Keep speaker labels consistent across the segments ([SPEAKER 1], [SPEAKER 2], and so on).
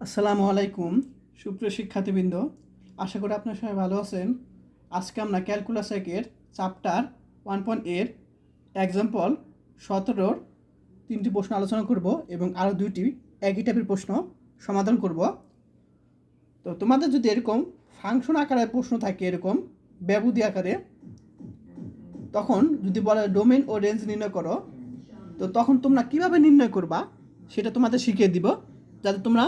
[SPEAKER 1] আসসালামু আলাইকুম সুপ্রিয় শিক্ষার্থীবৃন্দ, আশা করি আপনার সবাই ভালো আছেন। আজকে আমরা ক্যালকুলাস একের চ্যাপ্টার 1.8 এক্সাম্পল 17 তিনটি প্রশ্ন আলোচনা করব এবং আরও দুইটি একই টাইপের প্রশ্ন সমাধান করব। তো তোমাদের যদি এরকম ফাংশন আকারে প্রশ্ন থাকে, এরকম ব্যবধি আকারে, তখন যদি বলে ডোমেন ও রেঞ্জ নির্ণয় করো, তো তখন তোমরা কিভাবে নির্ণয় করবা সেটা তোমাদের শিখিয়ে দিব, যাতে তোমরা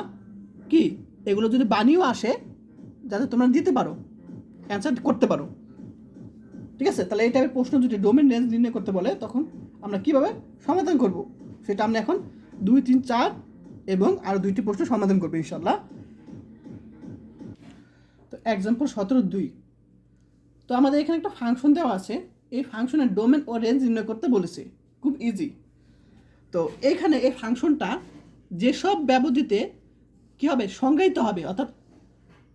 [SPEAKER 1] কি এগুলো যদি বানিয়েও আসে যাতে তোমরা দিতে পারো, অ্যান্সার করতে পারো। ঠিক আছে, তাহলে এই টাইপের প্রশ্ন যদি ডোমেন রেঞ্জ নির্ণয় করতে বলে তখন আমরা কিভাবে সমাধান করব সেটা আমরা এখন 2, 3, 4 এবং আরও দুইটি প্রশ্ন সমাধান করবো ইনশাল্লাহ। তো এক্সাম্পল 17.2। তো আমাদের এখানে একটা ফাংশন দেওয়া আছে, এই ফাংশনের ডোমেন ও রেঞ্জ নির্ণয় করতে বলেছে, খুব ইজি। তো এইখানে এই ফাংশনটা যেসব ব্যবধিতে কী হবে, সংজ্ঞায়িত হবে, অর্থাৎ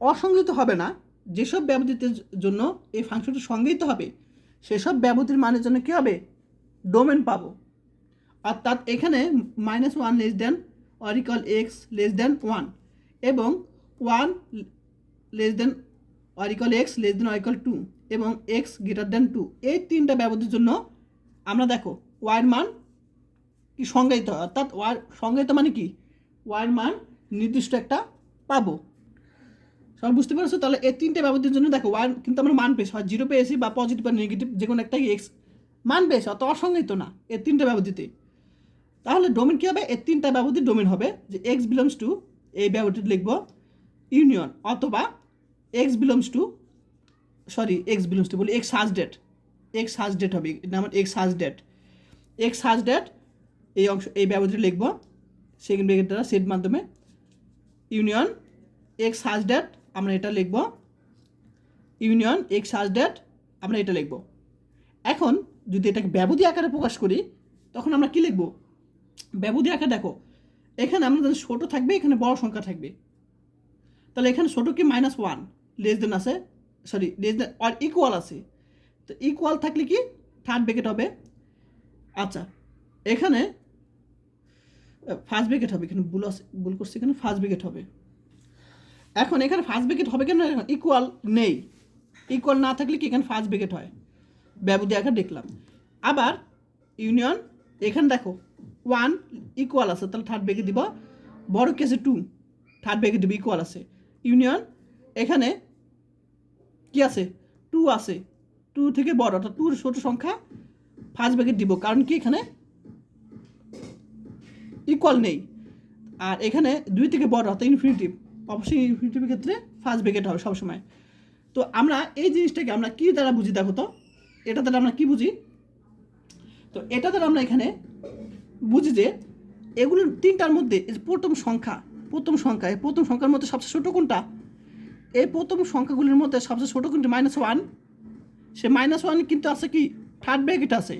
[SPEAKER 1] অসংজ্ঞায়িত হবে না। যেসব ব্যবধিতের জন্য এই ফাংশনটি সংজ্ঞায়িত হবে সেসব ব্যবধির মানের জন্য কী হবে, ডোমেন পাবো। অর্থাৎ এখানে -1 less than or equal x less দেন 1 এবং 1 less than or equal x less than or equal 2 এবং এক্স গ্রেটার দেন 2, এই তিনটা ব্যবধির জন্য আমরা দেখো ওয়াইয়ের মান কি সংজ্ঞায়িত হয়। অর্থাৎ ওয়ার সংজ্ঞায়িত মানে কি, ওয়াইয়ের মান নির্দিষ্ট একটা পাবো। সবাই বুঝতে পারছো? তাহলে এই তিনটে ব্যবধির জন্য দেখো ওয়ান কিন্তু আমরা মান পেয়েছি, হয় 0 পেয়েছি বা পজিটিভ বা নেগেটিভ, যে কোনো একটা এক্স মান পেয়েছি, অত অসংজ্ঞায়িত না এই তিনটে ব্যবধিতে। তাহলে ডোমেন কী হবে, এই তিনটা ব্যবধির ডোমেন হবে যে এক্স বিলংস টু, এই ব্যবধিটি লিখবো ইউনিয়ন, অথবা এক্স বিলংস টু বলি এক্স সাজ ডেট হবে, এটা আমার এক্স সাজ ডেট এই অংশ, এই ব্যবধিটি লিখবো সেকেন্ড ব্র্যাকেট দ্বারা সেট মাধ্যমে ইউনিয়ন এক্স সাজ ডেট, আমরা এটা লিখব ইউনিয়ন এক্স সাজ ডেট, আমরা এটা লিখব। এখন যদি এটাকে ব্যবধি আকারে প্রকাশ করি তখন আমরা কি লিখব, ব্যবধি আকারে দেখো এখানে আমরা যদি ছোটো থাকবে, এখানে বড় সংখ্যা থাকবে, তাহলে এখানে ছোটো কি -1 লেস দেন আছে, লেস দেন আর ইকুয়াল আছে, তো ইকুয়াল থাকলে কি থার্ড ব্র্যাকেট হবে। আচ্ছা, এখানে ফার্স্ট ব্র্যাকেট হবে, এখানে ভুল করছি, এখানে ফার্স্ট ব্র্যাকেট হবে। এখন এখানে ফার্স্ট ব্র্যাকেট হবে কেন, ইকুয়াল নেই, ইকুয়াল না থাকলে কি এখানে ফার্স্ট ব্র্যাকেট হয়, ব্যবধি আকার দেখলাম। আবার ইউনিয়ন এখানে দেখো 1 ইকুয়াল আছে, তাহলে থার্ড ব্র্যাকেট দিব, বড় কেসে 2 থার্ড ব্র্যাকেট দিব, ইকুয়াল আছে। ইউনিয়ন এখানে কি আছে, 2 আছে, 2 থেকে বড় অর্থাৎ 2 ছোট সংখ্যা ফার্স্ট ব্র্যাকেট দিব, কারণ কি এখানে ইকুয়াল নেই। আর এখানে 2 থেকে বড় অর্থাৎ ইনফিনিটিভ, অবশ্যই ইনফিনিটিভের ক্ষেত্রে ফার্স্ট ব্র্যাকেট হবে সবসময়। তো আমরা এই জিনিসটাকে আমরা কী দ্বারা বুঝি, দেখো তো এটা দ্বারা আমরা কি বুঝি, তো এটা দ্বারা আমরা এখানে বুঝি যে এগুলোর তিনটার মধ্যে প্রথম সংখ্যার মধ্যে সবচেয়ে ছোটো কোনটা, এই প্রথম সংখ্যাগুলির মধ্যে সবচেয়ে ছোটো কোনটি, -1, সে -1 কিন্তু আছে কি থার্ড ব্র্যাকেট আছে,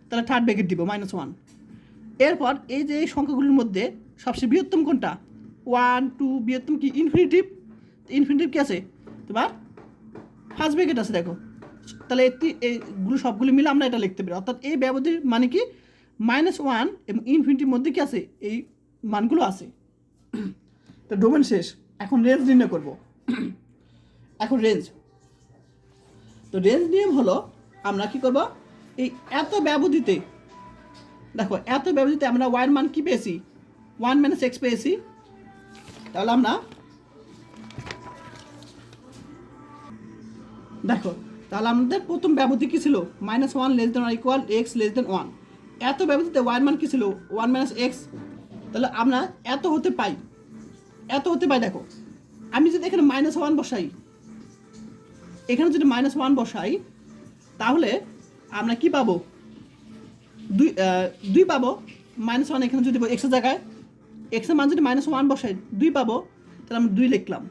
[SPEAKER 1] তাহলে থার্ড ব্র্যাকেট দিব -1। এরপর এই যে এই সংখ্যাগুলির মধ্যে সবচেয়ে বৃহত্তম কোনটা, 1, 2, বৃহত্তম কি ইনফিনিটিভ কি আছে তোমার ফার্স্ট ব্র্যাকেট আছে, দেখো। তাহলে এইগুলো সবগুলি মিলে আমরা এটা লিখতে পারি, অর্থাৎ এই ব্যবধির মানে কি -1 এবং ইনফিনিটির মধ্যে কি আছে, এই মানগুলো আছে। তো ডোমেন শেষ, এখন রেঞ্জ নির্ণয় করব। এখন রেঞ্জ, তো রেঞ্জ নিয়ম হলো আমরা কি করব, এই এত ব্যবধিতে দেখো, এত ব্যবধিতে আমরা ওয়াইয়ের মান কি পেয়েছি, 1 - x পেয়েছি, তাহলে আমরা দেখো, তাহলে আমাদের প্রথম ব্যবধি কী ছিল, -1 less than or equal x less দেন 1, এত ব্যবধিতে ওয়াইয়ের মান কী ছিল 1 - x, তাহলে আমরা এত হতে পাই। দেখো আমি যদি এখানে -1 বসাই, তাহলে আমরা কি পাবো, 2 পাবো, -1 এখানে যদি এক্সের জায়গায় এক্সের মান যদি -1 বসাই 2 পাবো, তাহলে আমরা 2 লিখলাম।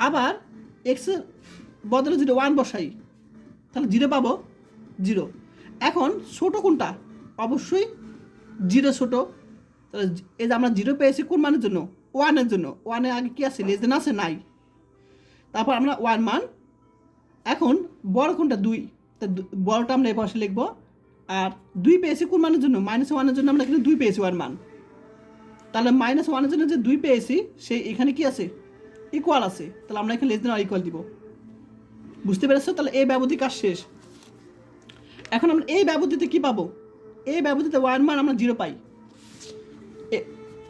[SPEAKER 1] আবার এক্সের বদলে যদি 1 বসাই তাহলে 0 পাবো, 0। এখন ছোটো কোনটা, অবশ্যই 0 ছোটো, তাহলে এই যে আমরা 0 পেয়েছি কোন মানের জন্য, 1-এর জন্য, 1-এর আগে কী আছে, লেস দেন আছে, নাই। তারপর আমরা 1 মান, এখন বড় কোনটা 2, তা বড়টা আমরা এই পাশে লিখবো। আর 2 পেয়েছি কোন মানের জন্য, -1-এর জন্য আমরা এখানে 2 পেয়েছি 1 মান, তাহলে -1 এর জন্য যে 2 পেয়েছি সেই এখানে কি আছে, ইকুয়াল আছে, তাহলে আমরা এখানে লেস দেন আর ইকুয়াল দিব। বুঝতে পেরেছো? তাহলে এই ব্যবধি কাজ শেষ। এখন আমরা এই ব্যবধিতে কি পাবো, এই ব্যবধিতে ওয়ান মান আমরা 0 পাই,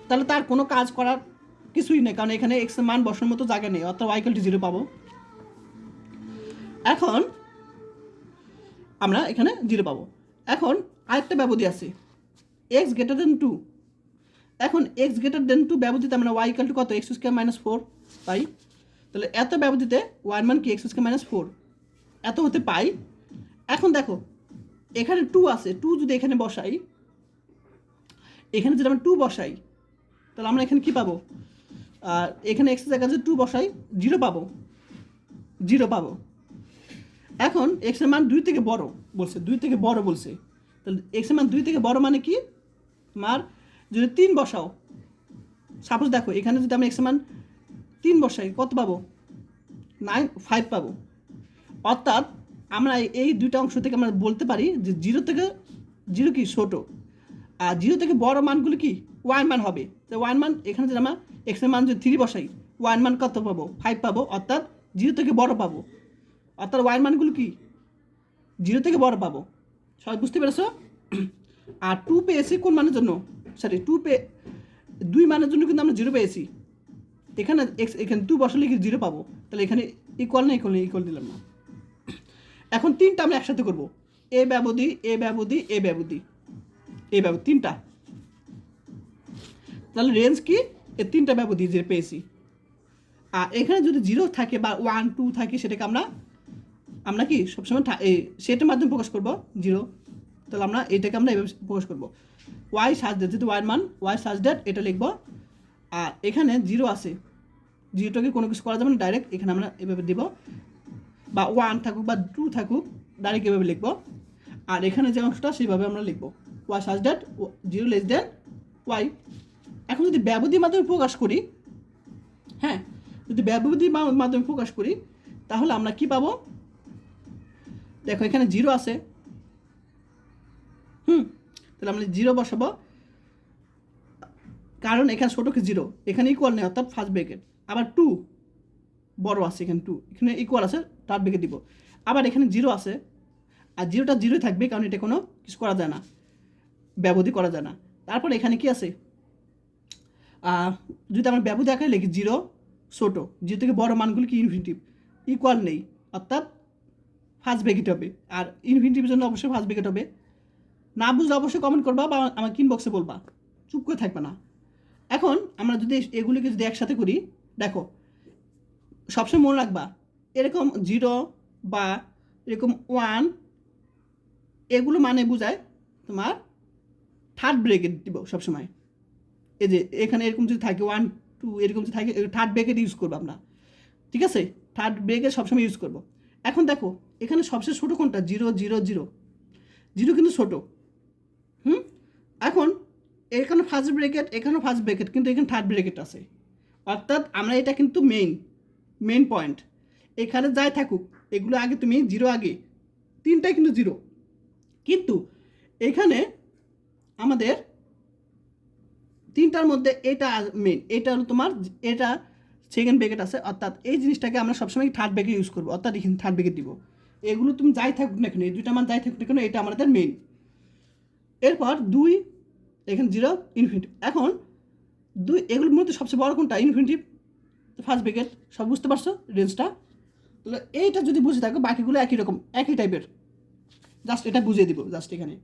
[SPEAKER 1] তাহলে তার কোনো কাজ করার কিছুই নেই, কারণ এখানে এক্স এর মান বসানোর মতো জায়গা নেই, অর্থাৎ y = 0 পাবো। এখন আমরা এখানে 0 পাবো। এখন আরেকটা ব্যবধি আছে x > 2। এখন x > 2 ব্যবধিতে আমরা y = কত, x² - 4 পাই। তাহলে এত ব্যবধিতে y মান কি, x² - 4 এত হতে পাই। এখন দেখো এখানে 2 আছে, 2 যদি এখানে বসাই, এখানে যদি আমরা 2 বসাই, তাহলে আমরা এখানে কি পাবো, আর এখানে x এর জায়গায় যদি 2 বসাই 0 পাবো, 0 পাবো। এখন x এর মান 2 থেকে বড় বলছে, 2 থেকে বড় বলছে, তাহলে x এর মান 2 থেকে বড় মানে কি, তোমার যদি 3 বসাও, সাপোজ দেখো এখানে যদি আমরা x এর মান 3 বসাই কত পাবো, 5 পাবো। অর্থাৎ আমরা এই দুইটা অংশ থেকে আমরা বলতে পারি যে 0 থেকে 0 কি ছোটো, আর 0 থেকে বড় মানগুলো কি ওয়ান মান হবে। তো ওয়ান মান এখানে যদি আমরা x এর মান যদি 3 বসাই, ওয়ান মান কত পাবো, 5 পাবো, অর্থাৎ 0 থেকে বড় পাবো, অর্থাৎ ওয়ান মানগুলো কি 0 থেকে বড় পাবো। সবাই বুঝতে পেরেছো? আর 2 পেয়েছি কোন মানের জন্য, সরি 2 মানের জন্য কিন্তু আমরা 0 পেয়েছি, এখানে এখানে 2 বসালে কি 0 পাবো, তাহলে এখানে ইকুয়াল না ইকুয়াল দিলাম না। এখন 3টা আমরা একসাথে করবো, এ ব্যবধি, এ ব্যবধি, এ ব্যবধি, এ ব্যবধি 3টা, তাহলে রেঞ্জ কি, এই 3টা ব্যবধি যে পেয়েছি। আর এখানে যদি 0 থাকে বা 1 2 থাকে, সেটাকে আমরা কি সবসময় এই সেটের মাধ্যমে প্রকাশ করবো 0, তাহলে আমরা এটাকে আমরা এভাবে প্রকাশ করবো, y সাজ ডেট, যেহেতু ওয়ান মান y সাজ ডেট এটা লিখবো। আর এখানে 0 আছে, 0টাকে কোনো কিছু করা যাবে না, ডাইরেক্ট এখানে আমরা এভাবে দিব, বা 1 থাকুক বা 2 থাকুক ডাইরেক্ট এভাবে লিখবো। আর এখানে যে অংশটা সেইভাবে আমরা লিখবো, y সাজ ডেট 0 লেস দেন y। এখন যদি ব্যবধির মাধ্যমে প্রকাশ করি, হ্যাঁ যদি ব্যবধির মাধ্যমে প্রকাশ করি, তাহলে আমরা কি পাবো, দেখো এখানে 0 আছে, তাহলে আমরা 0 বসাবো, কারণ এখানে ছোটো কি 0, এখানে ইকুয়াল নেই, অর্থাৎ ফার্স্ট ব্র্যাকেট। আবার 2 বড় আছে, এখানে 2 এখানে ইকুয়াল আছে, থার্ড ব্র্যাকেট দিব। আবার এখানে 0 আছে, আর 0টা 0 থাকবে, কারণ এটা কোনো কিছু করা যায় না, ব্যবধি করা যায় না। তারপর এখানে কি আছে, যদি আমরা ব্যবধি আকারে লিখি 0 ছোটো, 0 থেকে বড় মানগুলো কি ইনফিনিটিভ, ইকুয়াল নেই, অর্থাৎ ফার্স্ট ব্র্যাকেট হবে। আর ইনফিনিটিভের জন্য অবশ্যই ফার্স্ট ব্র্যাকেট হবে। না বুঝলে অবশ্যই কমেন্ট করবা বা আমাকে ইনবক্সে বলবা, চুপ করে থাকবে না। এখন আমরা যদি এগুলিকে যদি একসাথে করি, দেখো সবসময় মনে রাখবা, এরকম 0 বা এরকম 1 এগুলো মানে বোঝায় তোমার থার্ড ব্র্যাকেট দিব সবসময়। এই যে এখানে এরকম যদি থাকে 1 2 এরকম যদি থাকে, থার্ড ব্র্যাকেট ইউজ করবো আমরা, ঠিক আছে, থার্ড ব্র্যাকেট সবসময় ইউজ করবো। এখন দেখো এখানে সবচেয়ে ছোটো কোনটা, 0 0 0, 0 কিন্তু ছোটো, এখন এখানে ফার্স্ট ব্র্যাকেট, এখানেও ফার্স্ট ব্র্যাকেট, কিন্তু এখানে থার্ড ব্র্যাকেট আছে, অর্থাৎ আমরা এটা কিন্তু মেইন পয়েন্ট। এখানে যাই থাকুক এগুলো আগে তুমি 0 আগে 3টাই কিন্তু 0, কিন্তু এখানে আমাদের 3টার মধ্যে এটা মেইন, এটা হলো তোমার, এটা সেকেন্ড ব্র্যাকেট আছে, অর্থাৎ এই জিনিসটাকে আমরা সবসময় থার্ড ব্র্যাকেট ইউজ করবো, অর্থাৎ এখানে থার্ড ব্র্যাকেট দিব। এগুলো তুমি যাই থাকুক না কেন, এই 2টা মান যাই থাকুক না কেন, এটা আমাদের মেইন। এরপর 2 এখানে 0 ইনফিনিটিভ। এখন 2 এগুলোর মধ্যে সবচেয়ে বড় কোনটা, ইনফিনিটিভ, ফার্স্ট ব্র্যাকেট। সব বুঝতে পারছো রেঞ্জটা? তাহলে এইটা যদি বুঝে থাকো, বাকিগুলো একই রকম একই টাইপের, জাস্ট এটা বুঝিয়ে দিব জাস্ট এখানে।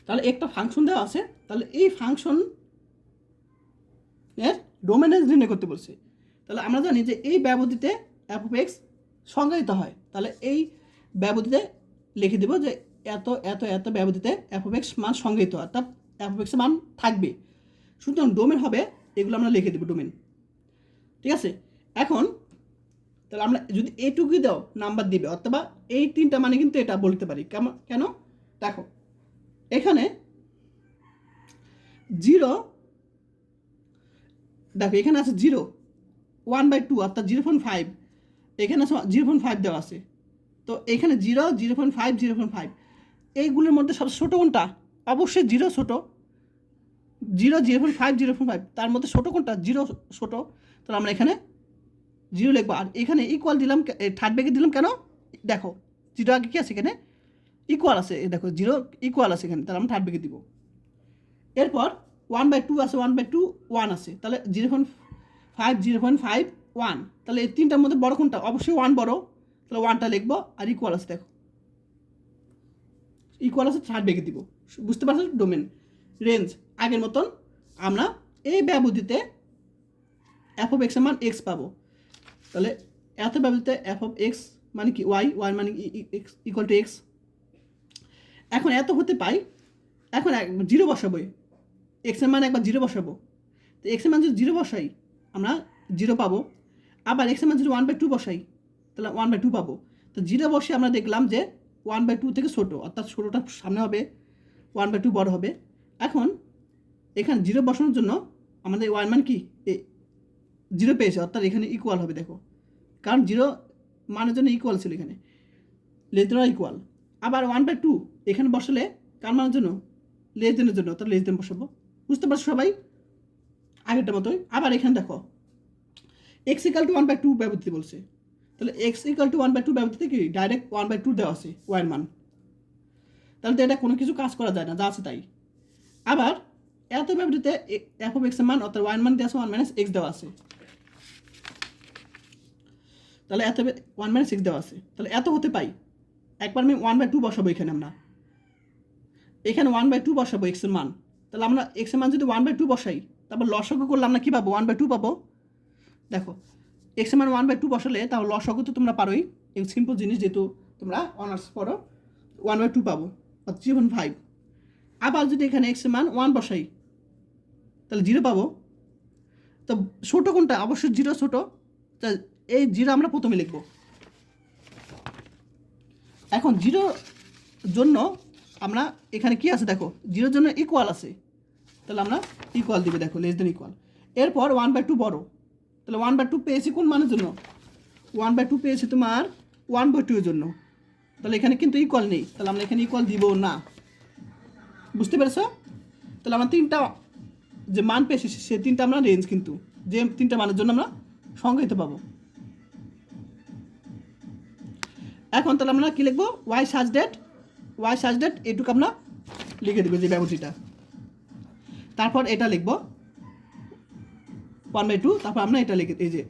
[SPEAKER 1] তাহলে একটা ফাংশন দেওয়া আছে, তাহলে এই ফাংশন এর ডোমেন নির্ণয় করতে বলছে। তাহলে আমরা জানি যে এই ব্যবধিতে f of x সংজ্ঞায়িত হয়, তাহলে এই ব্যবধিতে লিখে দেব যে এত এত এত ব্যবধিতে f of x মান সংজ্ঞায়িত, অর্থাৎ f of x এর মান থাকবে। সুতরাং ডোমেন হবে, এগুলো আমরা লিখে দেবো ডোমেন, ঠিক আছে। এখন তাহলে আমরা যদি এটুকুই দাও নাম্বার দিবে, অথবা এই 3টা মানে কিন্তু এটা বলতে পারি, কেন দেখো এখানে 0, দেখো এখানে আছে 0 1/2, অর্থাৎ 0.5, এখানে আছে 0.5 দেওয়া আছে, তো এখানে 0 0.5 0.5, এইগুলোর মধ্যে সবচেয়ে ছোটো কোনটা, অবশ্যই 0 ছোটো, 0 0.5 0.5 তার মধ্যে ছোটো কোনটা? 0 ছোটো, তাহলে আমরা এখানে 0 লিখবো। আর এখানে ইকুয়াল দিলাম, থার্ড ব্র্যাকেট দিলাম কেন? দেখো 0 আগে কী আছে এখানে? ইকুয়াল আছে, দেখো 0 ইকুয়াল আছে এখানে, তাহলে আমরা থার্ড ব্র্যাকেট দিব। এরপর 1/2 আছে, 1/2 1 আছে, তাহলে 0.5 0.5 1, তাহলে এই তিনটার মধ্যে বড় কোনটা? অবশ্যই 1 বড়, তাহলে 1টা লিখবো। আর ইকুয়াল আছে, দেখো ইকুয়াল আছে, থার্ড ব্র্যাকেট দিব। বুঝতে পারছো? ডোমেন রেঞ্জ আগের মতন আমরা এই ব্যবধিতে এফ অফ এক্সের মান এক্স পাবো। তাহলে এত ব্যবধিতে এফ অফ এক্স মানে কি? ওয়াই, ওয়াই মানে ইকুয়াল টু এক্স। এখন এত হতে পাই, এখন 0 বসাবো, এক্সের মান একবার 0 বসাবো, তো এক্সের মান যদি 0 বসাই আমরা 0 পাবো। আবার এক্সের মান যদি 1/2 বসাই তাহলে 1/2 পাবো। তো 0 বসে আমরা দেখলাম যে 1/2 থেকে ছোটো, অর্থাৎ ছোটোটা সামনে হবে, 1/2 বড় হবে। এখন এখানে 0 বসানোর জন্য আমাদের ওয়ান মান কি 0 পেয়েছে, অর্থাৎ এখানে ইকুয়াল হবে, দেখো কারণ 0 মানের জন্য ইকুয়াল ছিল, এখানে লেস দেন ইকুয়াল। আবার 1/2 এখানে বসালে কার মানের জন্য? লেস দেনের জন্য, অর্থাৎ লেস দেন বসাবো। বুঝতে পারছো সবাই? আগেরটা মতোই। আবার এখানে দেখো এক্স ইকাল টু 1/2 ব্যবধিতে বলছে, তাহলে এক্স ইকাল টু 1/2 ব্যবধিতে কি ডাইরেক্ট 1/2 দেওয়া আছে ওয়াইয়ের মান, তাহলে তো এটা কোনো কিছু কাজ করা যায় না, যা আছে তাই। আবার এত ব্যবধিতে এফ অফ এক্সের মান অর্থাৎ ওয়াইয়ের মান দেওয়া আছে 1 - x দেওয়া আছে, তাহলে এত 1 - x দেওয়া আছে, তাহলে এত হতে পাই। একবার আমি 1/2 বসাবো এখানে, আমরা এখানে 1/2 বসাবো এক্সের মান, তাহলে আমরা এক্সের মান যদি 1/2 বসাই, তারপর লসাগু করলে আমরা কী পাবো? 1/2 পাবো। দেখো এক্সের মান 1/2 বসালে তাহলে লসাগু তো তোমরা পারোই, এই সিম্পল জিনিস, যেহেতু তোমরা অনার্স পড়ো, 1/2 পাবো, 3.5। আবার যদি এখানে এক্সের মান 1 বসাই তাহলে 0 পাবো। তো ছোটো কোনটা? অবশ্যই 0 ছোটো, তা এই 0 আমরা প্রথমে লিখব। এখন 0 জন্য আমরা এখানে কি আছে দেখো, 0 জন্য ইকুয়াল আছে, তাহলে আমরা ইকুয়াল দিবে, দেখো লেস দেন ইকুয়াল। এরপর 1/2 বড়, তাহলে 1/2 পেয়েছি কোন মানের জন্য? 1/2 পেয়েছি তোমার 1/2 এর জন্য, তাহলে এখানে কিন্তু ইকুয়াল নেই, তাহলে আমরা এখানে ইকুয়াল দিব না। বুঝতে পেরেছো? তাহলে আমরা তিনটা যে মান পেয়েছি সে তিনটা আমরা রেঞ্জ, কিন্তু যে তিনটা মানের জন্য আমরা সংজ্ঞায়িত পাবো। এখন তাহলে আমরা কী লিখবো? ওয়াই সাজ ডেট এটুকু আমরা লিখে দেবো যে ব্যবধিটা। তারপর এটা লিখবো 1/2, তারপর আমরা এটা লিখে, এই যে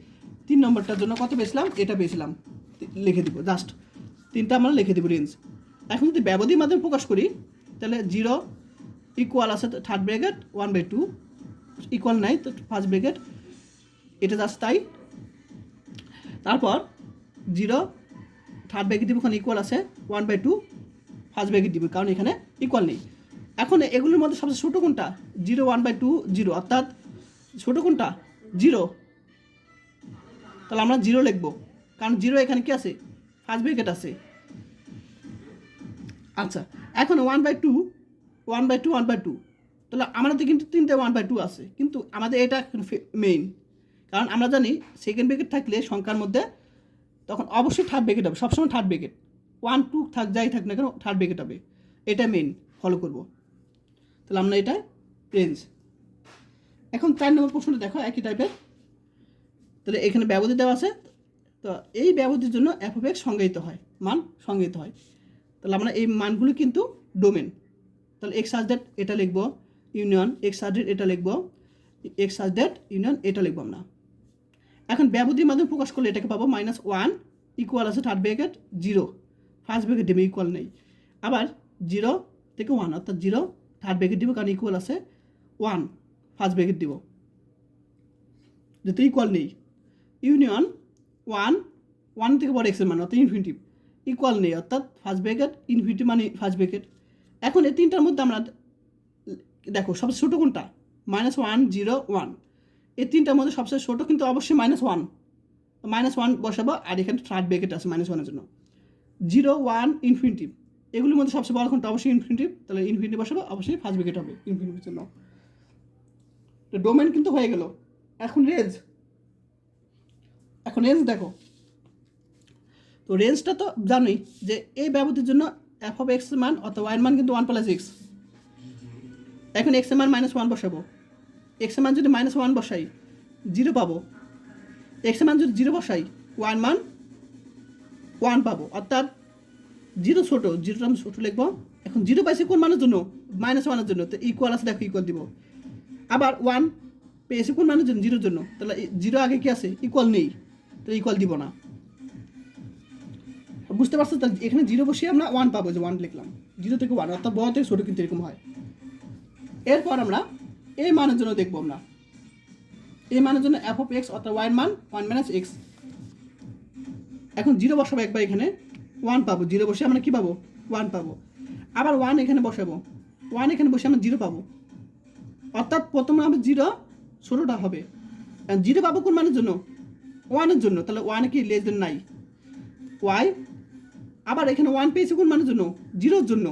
[SPEAKER 1] 3 নম্বরটার জন্য কত পেয়েছিলাম? এটা পেয়েছিলাম, লিখে দিব, জাস্ট তিনটা আমরা লিখে দেবো রেঞ্জ। এখন যদি ব্যবধির মাধ্যমে প্রকাশ করি তাহলে 0 ইকুয়াল আছে থার্ড ব্র্যাকেট 1/2, ইকুয়াল নাই তো ফার্স্ট ব্র্যাকেট, এটা জাস্ট তাই। তারপর 0 থার্ড ব্র্যাকেট দিব, ওখানে ইকুয়াল আছে 1/2 ফার্স্ট ব্র্যাকেট দিব, কারণ এখানে ইকুয়াল নেই। এখন এগুলোর মধ্যে সবচেয়ে ছোটো কোনটা? 0 1/2 0, অর্থাৎ ছোটো কোনটা? 0, তাহলে আমরা 0 লিখবো, কারণ 0 এখানে কি আছে? ফার্স্ট ব্র্যাকেট আছে। আচ্ছা, এখন 1/2 তাহলে আমাদের কিন্তু 3টে 1/2 আছে, কিন্তু আমাদের এটা মেইন, কারণ আমরা জানি সেকেন্ড ব্র্যাকেট থাকলে সংখ্যার মধ্যে তখন অবশ্যই থার্ড ব্র্যাকেট হবে, সবসময় থার্ড ব্র্যাকেট, 1 2 যাই থাক না কেন থার্ড ব্র্যাকেট হবে, এটা মেইন ফলো করব। তাহলে আমরা এটা রেঞ্জ। এখন 4 নম্বর প্রশ্নটা দেখো একই টাইপের, তাহলে এখানে ব্যবধি দেওয়া আছে, তো এই ব্যবধির জন্য এফ অফ এক্স সংজ্ঞায়িত হয়, মান সংজ্ঞায়িত হয়। তাহলে আমরা এই মানগুলো কিন্তু ডোমেন, তাহলে এক্স সাজ ডেট এটা লিখবো, ইউনিয়ন এক্স সাজ ডেট এটা লিখবো, এক্স সাজ ডেট ইউনিয়ন এটা লিখবো আমরা। এখন ব্যবধির মাধ্যমে প্রকাশ করলে এটাকে পাবো -1 ইকুয়াল আছে থার্ড ব্র্যাকেট 0 ফার্স্ট ব্র্যাকেট দেবে, ইকুয়াল নেই। আবার 0 থেকে 1, অর্থাৎ 0 থার্ড ব্র্যাকেট দিব, কারণ ইকুয়াল আছে 1 ফার্স্ট ব্র্যাকেট দিব, যেহেতু ইকুয়াল নেই। ইউনিয়ন 1 থেকে বড় এক্সের মান, অর্থাৎ ইনফিনিটিভ, ইকুয়াল নেই, অর্থাৎ ফার্স্ট ব্র্যাকেট ইনফিনিটিভ মানে ফার্স্ট ব্র্যাকেট। এখন এই তিনটার মধ্যে আমরা দেখো সবচেয়ে ছোটো কোনটা? -1 0 1, এই তিনটার মধ্যে সবচেয়ে ছোটো কিন্তু অবশ্যই -1, -1 বসাবো। আর এখানে থার্ড ব্র্যাকেট আছে -1 এর জন্য, 0 1 ইনফিনিটিভ, এগুলোর মধ্যে সবচেয়ে বড় কোনটা? অবশ্যই ইনফিনিটিভ, তাহলে ইনফিনিটিভ বসাবো, অবশ্যই ফার্স্ট ব্র্যাকেট হবে ইনফিনিটিভের জন্য। তো ডোমেন কিন্তু হয়ে গেল। এখন রেঞ্জ দেখো, তো রেঞ্জটা তো জানোই যে এই ব্যবধির জন্য এফ অফ এক্স মান অথবা ওয়াইয়ের মান কিন্তু 1 + x, এখন এক্স এর মান -1 বসাবো। এক্স এর মান যদি -1 বসাই 0 পাবো। এক্স এর মান যদি 0 বসাই ওয়ান মান 1 পাবো, অর্থাৎ 0 ছোট, 0টা আমি ছোটো লিখবো। এখন 0 পাইছি কোন মানের জন্য? -1 এর জন্য, তো ইকুয়াল আছে, দেখো ইকুয়াল দিব। আবার 1 পেয়েছি কোন মানের জন্য? 0 জন্য, তাহলে 0 আগে কি আছে? ইকুয়াল নেই, তো ইকুয়াল দিব না। বুঝতে পারছো? তাহলে এখানে 0 বসিয়ে আমরা 1 পাবো, যে 1 লিখলাম। 0 থেকে 1, অর্থাৎ বড় থেকে ছোটো কিন্তু এরকম হয়। এরপর আমরা এই মানের জন্য দেখবো। আমরা এই মানের জন্য f of x অর্থাৎ y এর মান 1 - x। এখন 0 বসাবো একবার, এখানে 1 পাবো। 0 বসে আমরা কি পাবো? 1 পাবো। আবার 1 এখানে বসাবো, 1 এখানে বসে আমরা 0 পাবো, অর্থাৎ প্রথমে আমরা 0 ছোটোটা হবে। 0 পাবো কোন মানের জন্য? 1 এর জন্য, তাহলে 1 কি লেস দেন নাই y। আবার এখানে 1 পেয়েছি কোন মানের জন্য? 0 এর জন্য।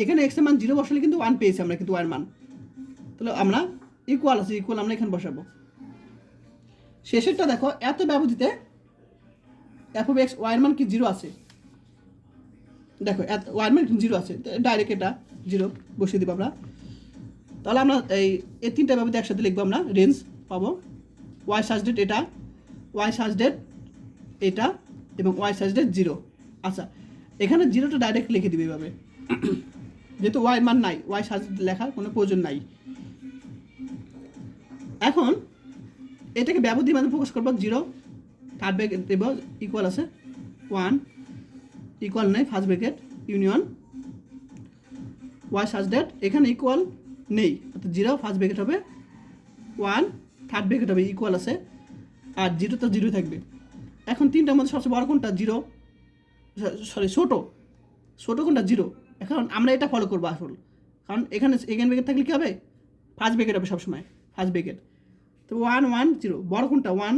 [SPEAKER 1] এখানে x এর মান 0 বসালে কিন্তু 1 পেয়েছি আমরা, কিন্তু y এর মান, তাহলে আমরা ইকুয়াল আছে, ইকুয়াল আমরা এখানে বসাবো। শেষেরটা দেখো, এত ব্যবধিতে f of x y এর মান কি 0 আছে? দেখো y এর মান 0 আছে, ডাইরেক্ট এটা 0 বসিয়ে দিব আমরা। তাহলে আমরা এই তিনটা ব্যবধি একসাথে লিখবো। আমরা রেঞ্জ পাবো y সার্চ ডেট এটা, y সার্চ ডেট এটা এবং y সার্চ ডেট 0। আচ্ছা, এখানে 0টা ডাইরেক্ট লিখে দিবে এভাবে, যেহেতু y মান নাই, y সার্চ লেখার কোনো প্রয়োজন নাই। এখন এটাকে ব্যবধি মানে ফোকাস করবো। 0 থার্ড ব্র্যাকেট দেব, ইকুয়াল আছে 1, ইকুয়াল নাই ফার্স্ট ব্র্যাকেট, ইউনিয়ন y সার্চ ডেট, এখানে ইকুয়াল নেই, অর্থাৎ 0 ফার্স্ট ব্র্যাকেট হবে, 1 থার্ড ব্র্যাকেট হবে, ইকুয়াল আছে, আর 0 তো 0 থাকবে। এখন তিনটার মধ্যে সবচেয়ে বড় কোনটা? 0, সরি ছোটো কোনটা? 0। এখন আমরা এটা ফলো করবো আসল, কারণ এখানে সেকেন্ড ব্র্যাকেট থাকলে কী হবে? ফার্স্ট ব্র্যাকেট হবে সবসময়, ফার্স্ট ব্র্যাকেট। তো 1 1 0, বড় কোনটা? 1,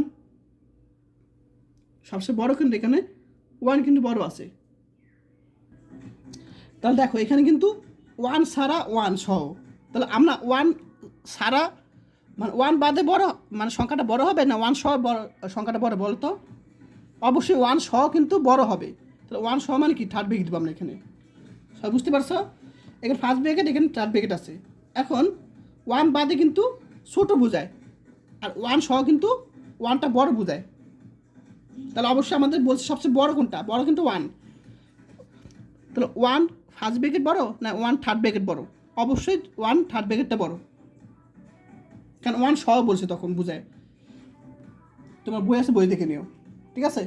[SPEAKER 1] সবচেয়ে বড় কিন্তু এখানে 1 কিন্তু বড় আছে। তাহলে দেখো এখানে কিন্তু 1 ছাড়া 1 সহ, তাহলে আমরা 1 ছাড়া মানে 1 বাদে বড় মানে সংখ্যাটা বড় হবে না 1 সহ বড় সংখ্যাটা বড়? বলো তো। অবশ্যই 1 সহ কিন্তু বড় হবে। তাহলে 1 সহ মানে কি? থার্ড ব্র্যাকেট দিব আমরা এখানে। সব বুঝতে পারছো? এখানে ফার্স্ট ব্র্যাকেট, এখানে থার্ড ব্র্যাকেট আছে। এখন 1 বাদে কিন্তু ছোটো বোঝায়, আর 1 সহ কিন্তু 1টা বড় বোঝায়। তাহলে অবশ্যই আমাদের বলছে সবচেয়ে বড় কোনটা? বড় কিন্তু 1। তাহলে 1 ফার্স্ট ব্র্যাকেট বড় না 1 থার্ড ব্র্যাকেট বড়? অবশ্যই 1 থার্ড ব্র্যাকেটটা বড়, কারণ 1 সহ বলছে তখন বোঝায়। তোমার বই আছে, বই দেখে নিও, ঠিক আছে?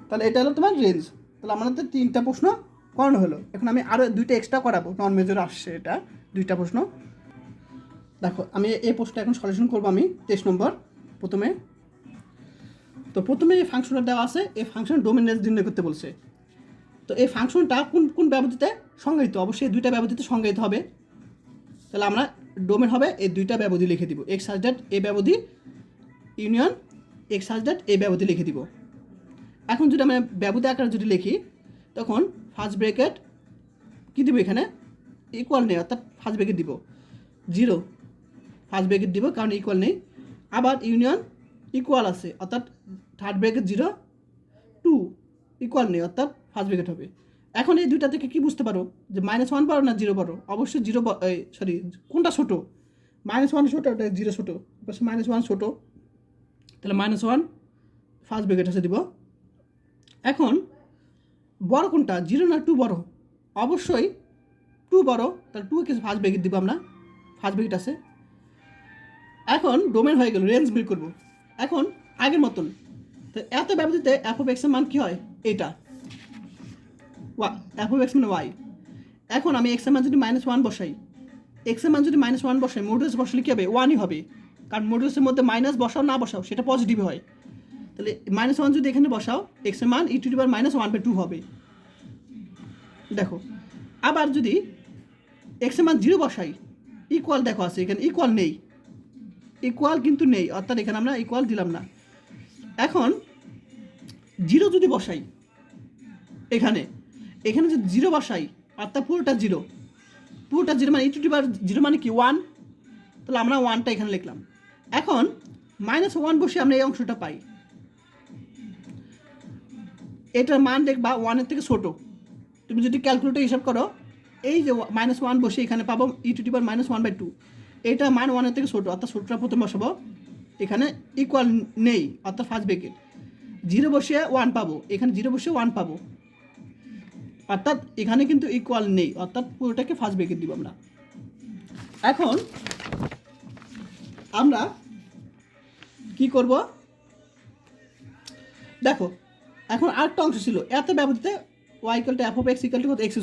[SPEAKER 1] তাহলে এটা হলো তোমার রেঞ্জ। তাহলে আমাদের 3টা প্রশ্ন করানো হলো। এখন আমি আরও 2টা এক্সট্রা করাবো, নন মেজর আসছে এটা 2টা প্রশ্ন। দেখো আমি এই প্রশ্নটা এখন সলিউশন করবো আমি 23 নম্বর। প্রথমে এই ফাংশনটা দেওয়া আছে, এই ফাংশন ডোমেন রেঞ্জ নির্ণয় করতে বলছে। তো এই ফাংশনটা কোন কোন ব্যবধিতে সংজ্ঞায়িত? অবশ্যই 2টা ব্যবধিতে সংজ্ঞায়িত হবে। তাহলে আমরা ডোমেন হবে এই 2টা ব্যবধি লিখে দিব, এক্স সার্চ ডেট এ ব্যবধি ইউনিয়ন এক্স সার্চ ডেট এ ব্যবধি লিখে দিব। এখন যদি আমরা ব্যবধি আকারে যদি লিখি, তখন ফার্স্ট ব্র্যাকেট কী দিব? এখানে ইকুয়াল নেই, অর্থাৎ ফার্স্ট ব্র্যাকেট দিব 0, ফার্স্ট ব্র্যাকেট দিব কারণ ইকুয়াল নেই। আবার ইউনিয়ন ইকুয়াল আছে, অর্থাৎ থার্ড ব্র্যাকেট 0 2, ইকুয়াল নেই, অর্থাৎ ফার্স্ট ব্র্যাকেট হবে। এখন এই 2টা থেকে কি বুঝতে পারো যে -1 বড় না 0 বড়? অবশ্যই 0, সরি কোনটা ছোটো? -1 ছোটো, ওটা 0 ছোটো, -1 ছোটো, তাহলে -1 ফার্স্ট ব্র্যাকেট আছে দিব। এখন বড় কোনটা? 0 না 2 বড়? অবশ্যই 2 বড়, তাহলে 2 কে ফার্স্ট ব্র্যাকেট দিব আমরা, ফার্স্ট ব্র্যাকেট আছে। এখন ডোমেন হয়ে গেল, রেঞ্জ বের করব। এখন আগের মতন, তো এত ব্যবধিতে f of x এর মান কী হয়? এটা f of x মানে y। এখন আমি x এর মান যদি -1 বসাই, x এর মান যদি -1 বসাই, মডুলাস বসালে কী হবে? 1ই হবে, কারণ মডুলাসের মধ্যে মাইনাস বসাও না বসাও সেটা পজিটিভ হয়। তাহলে -1 যদি এখানে বসাও, x এর মান e⁻⁻1/2 হবে। দেখো আবার যদি x এর মান 0 বসাই, ইকুয়াল দেখো আছে, এখানে ইকুয়াল নেই, ইকুয়াল কিন্তু নেই, অর্থাৎ এখানে আমরা ইকুয়াল দিলাম না। এখন 0 যদি বসাই, এখানে যদি 0 বসাই, অর্থাৎ পুরোটা 0 মানে e⁻0 মানে কি? 1, তাহলে আমরা 1টা এখানে লিখলাম। এখন -1 বসে আমরা এই অংশটা পাই, এটার মান দেখবা 1 এর থেকে ছোটো। তুমি যদি ক্যালকুলেটর হিসাব করো, এই যে -1 বসে এখানে পাবো e⁻⁻², এটা মান 1-এর থেকে ছোটো, অর্থাৎ ছোটোটা প্রথমে বসাবো, এখানে ইকুয়াল নেই অর্থাৎ ফার্স্ট ব্র্যাকেট, 0 বসে 1 পাবো, এখানে 0 বসে 1 পাবো, অর্থাৎ এখানে কিন্তু ইকুয়াল নেই, অর্থাৎ পুরোটাকে ফার্স্ট ব্র্যাকেট দিব আমরা। এখন আমরা কি করব দেখো, এখন আরেকটা অংশ ছিল এত ব্যবহৃত y = f(x) = x²।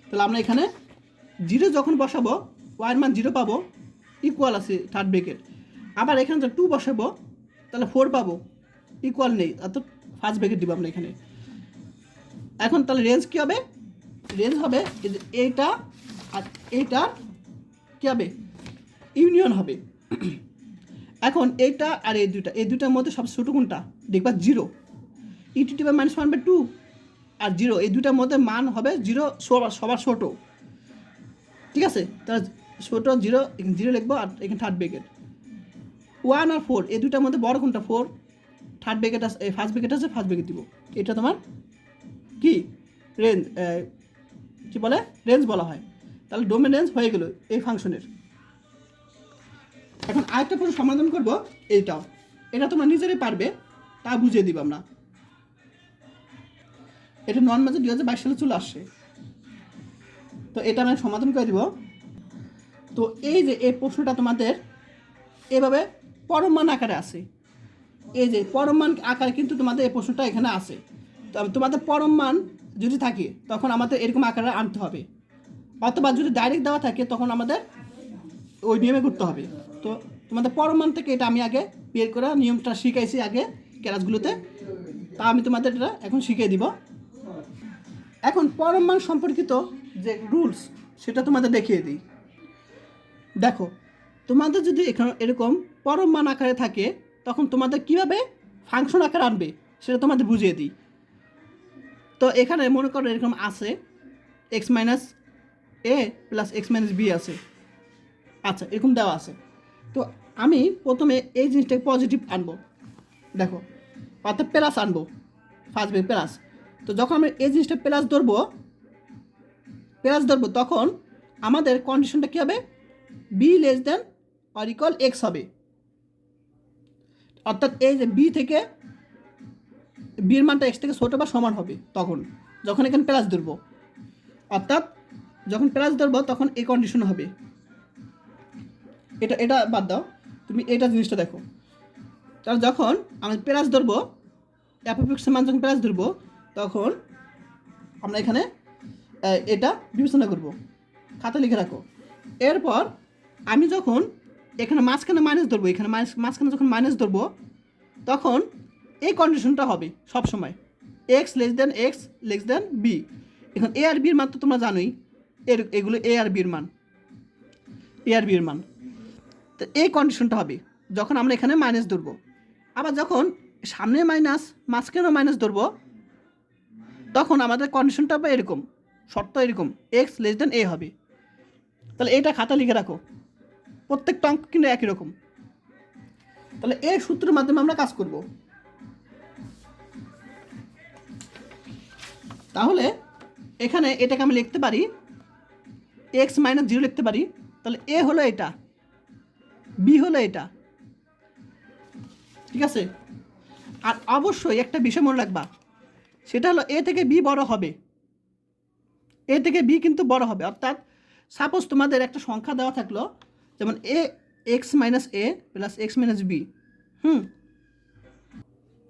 [SPEAKER 1] তাহলে আমরা এখানে 0 যখন বসাবো y এর মান 0 পাবো, ইকুয়াল আছে থার্ড ব্র্যাকেট, আবার এখানে যখন 2 বসাবো তাহলে 4 পাবো, ইকুয়াল নেই, অর্থাৎ ফার্স্ট ব্র্যাকেট দিব আমরা এখানে। এখন তাহলে রেঞ্জ কী হবে, রেঞ্জ হবে এইটা আর এইটা কী হবে, ইউনিয়ন হবে। এখন এইটা আর এই দুইটার মধ্যে সবচেয়ে ছোটো কোনটা দেখবা 0, e⁻⁻², আর 0, এই দুইটার মধ্যে মান হবে 0, সবার ছোটো, ঠিক আছে। তাহলে ছোটো 0, এখানে 0 লিখবো, আর এখানে থার্ড ব্র্যাকেট। 1 আর 4, এই দুইটার মধ্যে বড় কোনটা 4, থার্ড ব্র্যাকেট আছে, ফার্স্ট ব্র্যাকেট আছে, ফার্স্ট ব্র্যাকেট দিব। এটা তোমার কি রেঞ্জ, কী বলে, রেঞ্জ বলা হয়। তাহলে ডোমেন রেঞ্জ হয়ে গেল এই ফাংশনের। এখন আরেকটা প্রশ্ন সমাধান করব, এইটাও, এটা তোমরা নিজেরাই পারবে, তা বুঝিয়ে দিব আমরা। এটা নন মেজর 2022 সালে চলে আসছে, তো এটা আমি সমাধান করে দিব। তো এই যে এই প্রশ্নটা তোমাদের এভাবে পরম আকারে আছে, এই যে পরম আকারে কিন্তু তোমাদের এই প্রশ্নটা এখানে আছে। তো তোমাদের পরম মান যদি থাকে তখন আমাদের এরকম আকারে আনতে হবে, অথবা যদি ডাইরেক্ট দেওয়া থাকে তখন আমাদের ওই নিয়মে করতে হবে। তো তোমাদের পরম মান থেকে এটা আমি আগে বের করা নিয়মটা শিখাইছি আগে ক্লাসগুলোতে, তা আমি তোমাদের এটা এখন শিখিয়ে দিব। এখন পরম মান সম্পর্কিত যে রুলস সেটা তোমাদের দেখিয়ে দিই। দেখো, তোমাদের যদি এখানে এরকম পরম মান আকারে থাকে তখন তোমাদের কীভাবে ফাংশন আকার আনবে সেটা তোমাদের বুঝিয়ে দিই। তো এখানে মনে করো এরকম আছে x - a + x - b আছে, আচ্ছা এরকম দেওয়া আছে। তো আমি প্রথমে এই জিনিসটাকে পজিটিভ আনবো, দেখো, অর্থাৎ প্লাস আনবো, ফার্স্ট ব্র্যাকেট প্লাস। তো যখন আমি এই জিনিসটা প্লাস ধরবো তখন আমাদের কন্ডিশনটা কী হবে, b <= x হবে, অর্থাৎ এই যে b থেকে বির মানটা x থেকে ছোটো বা সমান হবে তখন, যখন এখানে প্লাস ধরবো, অর্থাৎ যখন প্লাস ধরবো তখন এই কন্ডিশন হবে। এটা বাদ দাও, তুমি এটা জিনিসটা দেখো। তাহলে যখন আমি প্লাস ধরবো, f(x) মান যখন প্লাস ধরবো তখন আমরা এখানে এটা বিবেচনা করব, খাতা লিখে রাখো। এরপর আমি যখন এখানে মাঝখানে মাইনাস ধরবো, এখানে মাঝখানে যখন মাইনাস ধরবো তখন এই কন্ডিশনটা হবে সবসময়, x x b। এখন a আর বির মান তো তোমরা জানোই, এগুলো a আর বির মান, তো এই কন্ডিশনটা হবে যখন আমরা এখানে মাইনাস ধরবো। আবার যখন সামনে মাইনাস মাঝখানেও মাইনাস ধরবো তখন আমাদের কন্ডিশনটা হবে এরকম, শর্ত এরকম, x a হবে। তাহলে এটা খাতা লিখে রাখো, প্রত্যেকটা অঙ্ক কিন্তু একই রকম। তাহলে এই সূত্রের মাধ্যমে আমরা কাজ করব। তাহলে এখানে এটাকে আমি লিখতে পারি x - 0 লিখতে পারি। তাহলে a হলো এটা, b হলো এটা, ঠিক আছে। আর অবশ্যই একটা বিষয় মনে রাখবা, সেটা হলো a থেকে b বড় হবে, a থেকে b কিন্তু বড় হবে। অর্থাৎ সাপোজ তোমাদের একটা সংখ্যা দেওয়া থাকলো, যেমন x - a + x - b।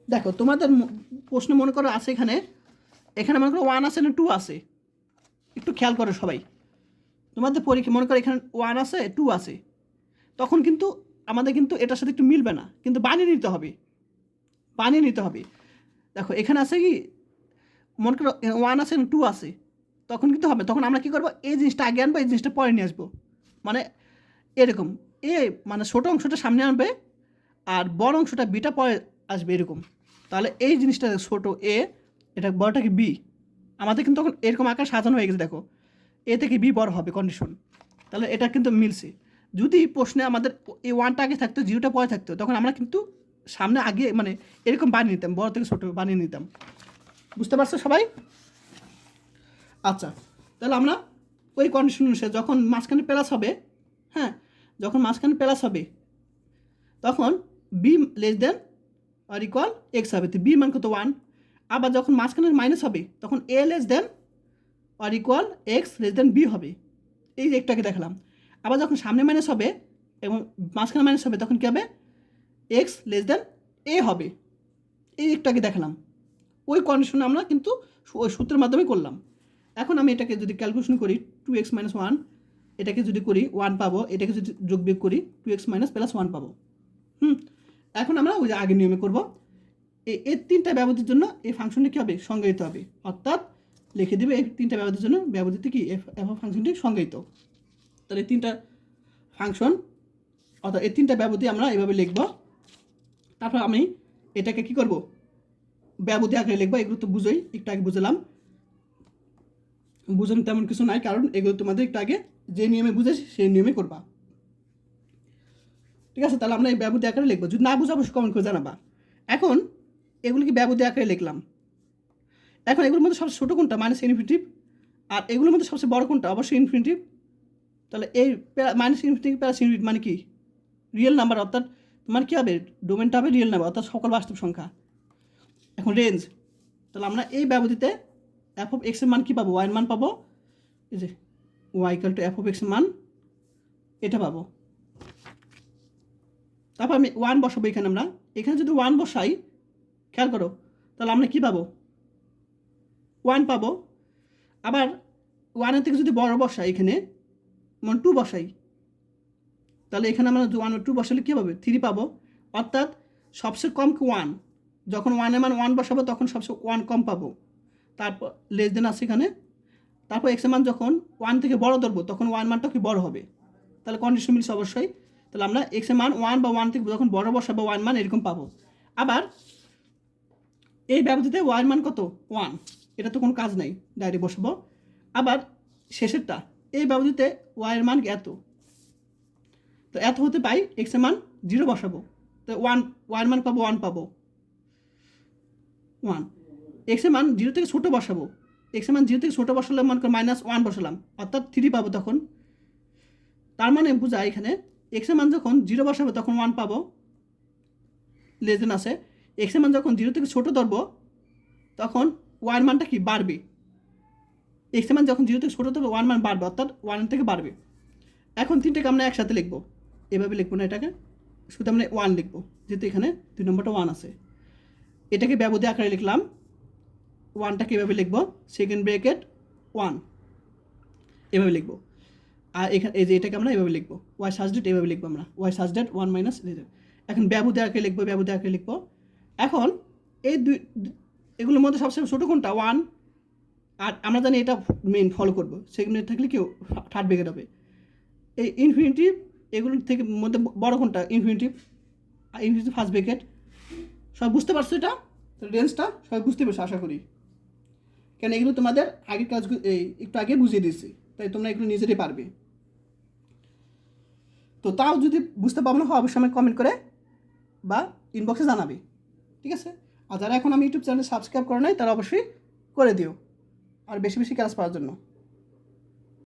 [SPEAKER 1] দেখো তোমাদের প্রশ্ন মনে করো আছে এখানে মনে করো 1 আছে না 2 আছে, একটু খেয়াল করো সবাই। তোমাদের পরীক্ষা মনে করো এখানে 1 আছে 2 আছে, তখন কিন্তু আমাদের কিন্তু এটার সাথে একটু মিলবে না, কিন্তু বানিয়ে নিতে হবে। দেখো এখানে আছে কি, মনে করো 1 আছে না 2 আছে, তখন কিন্তু হবে, তখন আমরা কী করবো, এই জিনিসটা আগে আনবো, এই জিনিসটা পরে নিয়ে আসবো, মানে এরকম মানে ছোটো অংশটা সামনে আনবে আর বড় অংশটা বিটা পরে আসবে এরকম। তাহলে এই জিনিসটা ছোটো a, এটা বড়টাকে b, আমাদের কিন্তু তখন এরকম আকার সাজানো হয়ে গেছে। দেখো a থেকে b বড় হবে কন্ডিশন, তাহলে এটা কিন্তু মিলছে। যদি প্রশ্নে আমাদের এই 1টা আগে থাকতো 0টা পরে থাকতো তখন আমরা কিন্তু সামনে আগে মানে এরকম বানিয়ে নিতাম, বড় থেকে ছোটো বানিয়ে নিতাম। বুঝতে পারছো সবাই? আচ্ছা, তাহলে আমরা ওই কন্ডিশন অনুসারে যখন মাঝখানে প্লাস হবে, হ্যাঁ, যখন মাঝখানে প্লাস হবে তখন বি লেস দেন আর ইকুয়াল এক্স হবে, তো বি মান কত 1। আবার যখন মাঝখানে মাইনাস হবে তখন এ লেস দেন আর equal x less than b হবে, এই যে একটাকে দেখালাম। আবার যখন সামনে মাইনাস হবে এবং মাঝখানে মাইনাস হবে তখন কী হবে, এক্স লেস দেন এ হবে, এই একটাকে দেখালাম। ওই কন্ডিশনে আমরা কিন্তু ওই সূত্রের মাধ্যমে করলাম। এখন আমি এটাকে যদি ক্যালকুলেশন করি 2x - 1, এটাকে যদি করি 1 পাবো, এটাকে যদি যোগ বিয়োগ করি 2x - +1 পাবো। এখন আমরা ওই যে আগের নিয়মে করবো। এই তিনটা ব্যবধির জন্য এই ফাংশনটি কী হবে, সংজ্ঞায়িত হবে, অর্থাৎ লিখে দেবে এই তিনটা ব্যবধির জন্য ব্যবধিতে কি এফ ফাংশনটি সংজ্ঞায়িত। তাহলে এই তিনটা ফাংশন অর্থাৎ এই তিনটা ব্যবধি আমরা এভাবে লিখব। তারপর আমি এটাকে কি করব, ব্যবধি আকারে লিখবো। এগুলো তো বুঝোই, একটু আগে বুঝলাম, বুঝানো তেমন কিছু নাই, কারণ এগুলো তোমাদের একটু আগে যে নিয়মে বুঝেছি সেই নিয়মে করবা। ঠিক আছে, তাহলে আমরা এই ব্যবধি আকারে লিখবো। যদি না বুঝো অবশ্যই কমেন্ট করে জানাবা। এখন এগুলো কি ব্যবধি আকারে লিখলাম। এখন এগুলোর মধ্যে সবচেয়ে ছোটো কোনটা, মাইনাস ইনফিনিটিভ, আর এগুলোর মধ্যে সবচেয়ে বড় কোনটা, অবশ্যই ইনফিনিটিভ। তাহলে এই মাইনাস ইনফিনিটিভ প্লাস ইনফিনিটিভ মানে কি, রিয়েল নাম্বার, অর্থাৎ তোমার কী হবে, ডোমেনটা হবে রিয়েল নাম্বার, অর্থাৎ সকল বাস্তব সংখ্যা। এখন রেঞ্জ, তাহলে আমরা এই ব্যবধিতে এফ অফ এক্সের মান কী পাবো, ওয়াইয়ের মান পাবো, এই যে Y equal to F of এক্সের মান এটা পাবো। তারপর আমি 1 বসাবো এখানে। আমরা এখানে যদি 1 বসাই, খেয়াল করো, তাহলে আমরা কী পাবো, 1 পাবো। আবার 1-এর থেকে যদি বড় বসাই, এখানে মানে 2 বসাই, তাহলে এখানে আমরা 1 আর 2 বসালে কী পাবে, 3 পাবো। অর্থাৎ সবচেয়ে কম কি 1, যখন 1-এর মান 1 বসাবো তখন সবচেয়ে 1 কম পাবো। তারপর লেস দেন আছে এখানে। তারপর এক্সের মান যখন 1 থেকে বড় ধরবো তখন 1 মানটাও কি বড় হবে, তাহলে কন্ডিশন মিলছে অবশ্যই। তাহলে আমরা এক্সের মান 1 বা 1 থেকে যখন বড় বসাবো 1 মান এরকম পাবো। আবার এই ব্যবধিতে ওয়াইয়ের মান কত, 1, এটা তো কোনো কাজ নাই, ডাইরেক্ট বসাবো। আবার শেষেরটা, এই ব্যবধিতে ওয়াইয়ের মান এত, তো এত হতে পাই এক্সের মান 0 বসাবো, তো 1 ওয়াইয়ের মান পাবো 1 পাবো 1। এক্সের মান 0 থেকে ছোটো বসাবো, এক্সের মান 0 থেকে ছোটো বসালে মনে করো -1 বসালাম, অর্থাৎ 3 পাবো তখন। তার মানে বোঝায় এখানে এক্সের মান যখন 0 বসাবো তখন 1 পাবো, লেস দেন আছে। এক্সের মান যখন 0 থেকে ছোটো ধরবো তখন ওয়াইয়ের মানটা কি বাড়বে, এক্সের মান যখন 0 থেকে ছোটো ধরবো 1 মান বাড়বে, অর্থাৎ 1 থেকে বাড়বে। এখন তিনটাকে আমরা একসাথে লিখবো, এভাবে লিখবো না, এটাকে শুধু আমরা 1 লিখবো, যেহেতু এখানে 2 নম্বরটা 1 আছে। এটাকে ব্যবধি আকারে লিখলাম, 1টাকে এভাবে লিখবো, সেকেন্ড ব্র্যাকেট 1 এভাবে লিখবো। আর এখানে এই যে এটাকে আমরা এভাবে লিখবো, ওয়াই সাজডেট এভাবে লিখবো আমরা, ওয়াই সাজডেট 1 মাইনাস। এখন ব্যবধি আকারে লিখবো, ব্যবধি আকারে লিখবো। এখন এই এগুলোর মধ্যে সবচেয়ে ছোটো কোনটা, 1, আর আমরা জানি এটা মেইন ফলো করবো, সেগুলো থাকলে কেউ থার্ড ব্র্যাকেট হবে। এই ইনফিনিটিভ এগুলোর থেকে মধ্যে বড় কোনটা, ইনফিনিটিভ, আর ইনফিনিটিভ ফার্স্ট ব্র্যাকেট। সব বুঝতে পারছো এটা, রেঞ্জটা সবাই বুঝতে পারছো আশা করি, কেন এগুলো তোমাদের আগের কাজগুলো একটু আগে বুঝিয়ে দিয়েছি, তাই তোমরা এগুলো নিজেরাই পারবে। তো তাও যদি বুঝতে পারবো না অবশ্যই আমাকে কমেন্ট করে বা ইনবক্সে জানাবে, ঠিক আছে। আর যারা এখন আমি ইউটিউব চ্যানেল সাবস্ক্রাইব করে নাই তারা অবশ্যই করে দিও, আর বেশি বেশি ক্লাস পাওয়ার জন্য।